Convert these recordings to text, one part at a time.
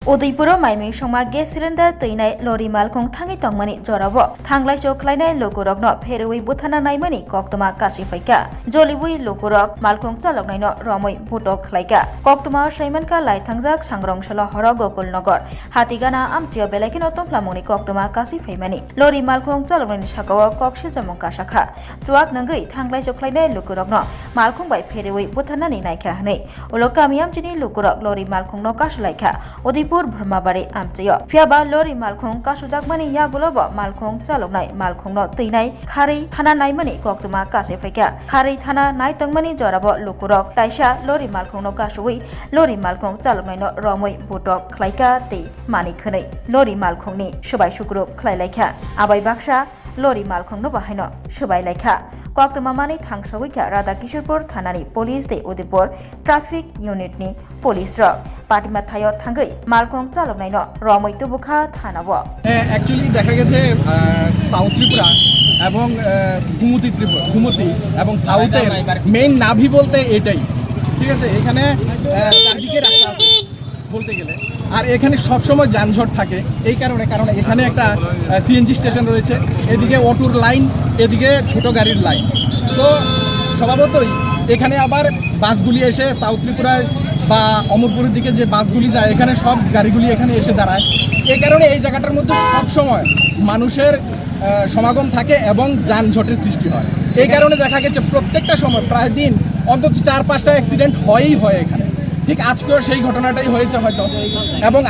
उदयपुर माइमिं समा gas cylinder तैनाय लरि मालखं थाङै तंमानि जराबो थांलाय चौख्लायनाय लोगोरकनो फेरवै बुथाना नायमानि कक्तमा कासि फैका जलिबुइ लोगोरक मालखं चालकनायनो रमै बुटक खलायका कक्तमा सैमानका लाइथांजाक सांग्रंसला हर गोकुलनगर हातिगाना आमचिया बेलाकिनो तंफ्लामुनि कक्तमा कासि फैमानि लरि मालखं चालकनायनि साकाव कक्सिल जमंका शाखा चुवाक नंगै थांलाय चौख्लायनाय लोगोरकनो मालखं बाय फेरवै बुथानानि नायखा हनै उलक गामि आमचिनि लोगोरक लरि मालखंनो कासुलायखा उदयपुर ब्रह्माबारी आमचेयो फियाबा लरि मालखं कासुजाकमानि यागुलबो मालखं चालकनाय मालखंनो तैनाय खारै थाना नायमानि कक्तमा कासे फैका खारै थाना नायतंमानि जराबो लुकुरक ताइसा लरि मालखंनो कासुवै लरि मालखं चालकनायनो रमै बुटक खलायका तै मानि खनै लरि मालखंनि सबाय सुग्रुप खलायलायखा आबाय बाक्सा लरि मालखंनो बाहायनो सबायलायखा कक्तमा मानि थांसावैखा राधा किशोरपुर थानानि पुलिस दे उदयपुर ट्राफिक यूनिटनि पुलिस र पाटिमा थायो थांगै मालखं चालकनायनो रमै तुबुखा थानाबो অ্যাকচুয়ালি দেখা গেছে সাউথ ত্রিপুরা এবং ঘুমতি এবং সাউথের মেইন নাভি বলতে এটাই ঠিক আছে। এখানে চারদিকে রাস্তা আছে বলতে গেলে, আর এখানে সবসময় যানজট থাকে এই কারণে এখানে একটা সিএনজি স্টেশন রয়েছে, এদিকে অটোর লাইন, এদিকে ছোট গাড়ির লাইন। তো স্বভাবতই এখানে আবার বাসগুলি এসে সাউথ ত্রিপুরায় বা অমরপুরের দিকে যে বাসগুলি যায় এখানে সব গাড়িগুলি এখানে এসে দাঁড়ায়। এই কারণে এই জায়গাটার মধ্যে সবসময় মানুষের সমাগম থাকে এবং যানজটের সৃষ্টি হয়। এই কারণে দেখা গেছে প্রত্যেকটা সময় প্রায় দিন অন্তত 4-5টা অ্যাক্সিডেন্ট হয়ই হয় এখানে। ঠিক আজকেও সেই ঘটনাটাই হয়েছে হয়তো। এবং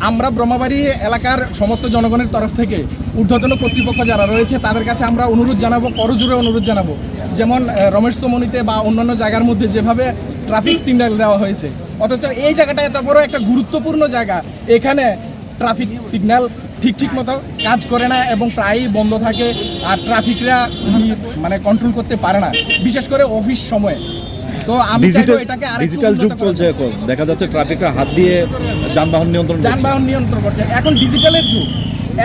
আমরা ব্রহ্মাবাড়ি এলাকার সমস্ত জনগণের তরফ থেকে ঊর্ধ্বতন কর্তৃপক্ষ যারা রয়েছে তাদের কাছে আমরা অনুরোধ জানাবো, করজোরে অনুরোধ জানাবো, যেমন রমেশ চমনিতে বা অন্যান্য জায়গার মধ্যে যেভাবে ট্রাফিক সিগন্যাল দেওয়া হয়েছে, অথচ এই জায়গাটা এত বড় একটা গুরুত্বপূর্ণ জায়গা, এখানে ট্রাফিক সিগন্যাল ঠিক মতো কাজ করে না এবং প্রায়ই বন্ধ থাকে। আর ট্রাফিকরা মানে কন্ট্রোল করতে পারে না, বিশেষ করে অফিস সময়ে। তো আমি চাইবো এটাকে ডিজিটাল যুগ চলছে, এখন দেখা যাচ্ছে ট্রাফিকরা হাত দিয়ে যানবাহন নিয়ন্ত্রণ করছে। এখন ডিজিটালের যুগ,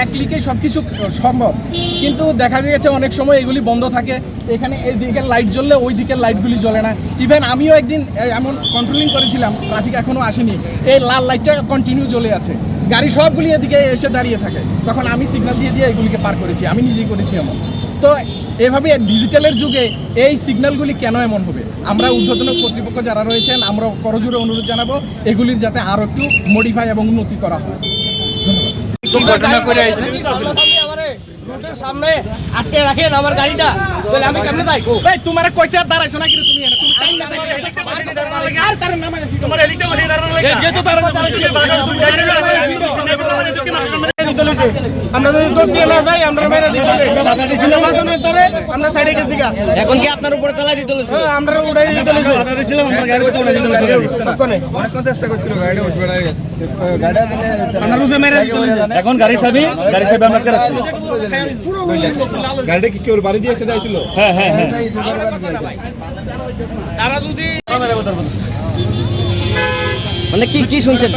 এক ক্লিকে সবকিছু সম্ভব, কিন্তু দেখা গেছে অনেক সময় এগুলি বন্ধ থাকে। এখানে এই দিকের লাইট জ্বললে ওই দিকের লাইটগুলি জ্বলে না। ইভেন আমিও একদিন এমন কন্ট্রোলিং করেছিলাম, ট্রাফিক এখনো আসেনি, এই লাল লাইটটা কন্টিনিউ জ্বলে আছে, গাড়ি সবগুলি এদিকে এসে দাঁড়িয়ে থাকে, তখন আমি সিগন্যাল দিয়ে এগুলিকে পার করেছি, আমি নিজেই করেছি এমন। তো এভাবে ডিজিটালের যুগে এই সিগন্যালগুলি কেন এমন হবে? আমরা ঊর্ধ্বতন কর্তৃপক্ষ যারা রয়েছেন আমরা করজোরে অনুরোধ জানাবো এগুলির যাতে আরো একটু মডিফাই এবং উন্নতি করা হয়। সামনে আটকে রাখেন আমার গাড়িটা, বলে আমি কেমনে যাই? তোমার কইছে আর দাঁড়াইছো নাকি তুমি? আমরা যদি দোষ দিয়ে না যাই আমরা মেরে দিতে আমরা সাইডে গেছি। এখন কি আপনার উপরে চালাই দিতে হলো? আমরা উড়াই দিতে এখন গাড়ি চাবি আমরা গাড়িটা কি কেউ বাড়ি দিয়ে এসে যাইছিল? হ্যাঁ তারা যদি মানে কি শুনছেন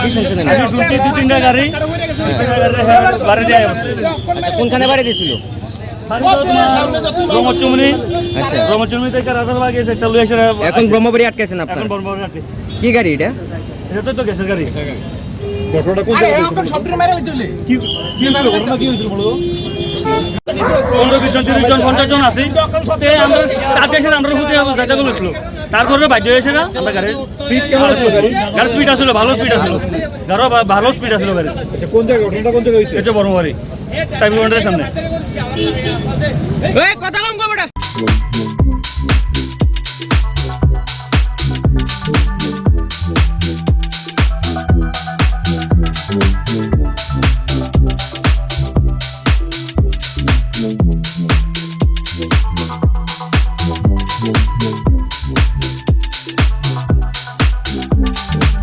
শুনছি 2-3টা গাড়ি বাড়ি দিয়ে কোনখানে বাড়ি দিয়েছিল? ব্রহ্মচুমনি থেকে রাজারবাগ গেছে, চালু এসে এখন ব্রহ্মবাড়ি আটকেছেন আপনার? কি গাড়ি এটা? এটা তো গ্যাসের গাড়ি। ঘটনাটা কোন জায়গায় হয়েছিল? কি হয়েছিল বলো? 15-20 জন 50 জন আছে। আমরা স্টার্ট এসে আমরা হুতে যাইতে বলেছিল, তারপরে বাধ্য হয়েছে না। আমরা গাড়ির স্পিড কেমন ছিল? গাড়ির স্পিড আসলে ভালো স্পিড আসলো, ভালো স্পিড আসলো গাড়ি। আচ্ছা, কোন জায়গায় ঘটনাটা কোন জায়গায় হয়েছে? এটা বড়মারি টাইম কাউন্টারের সামনে। এই কথা কম কর বেটা।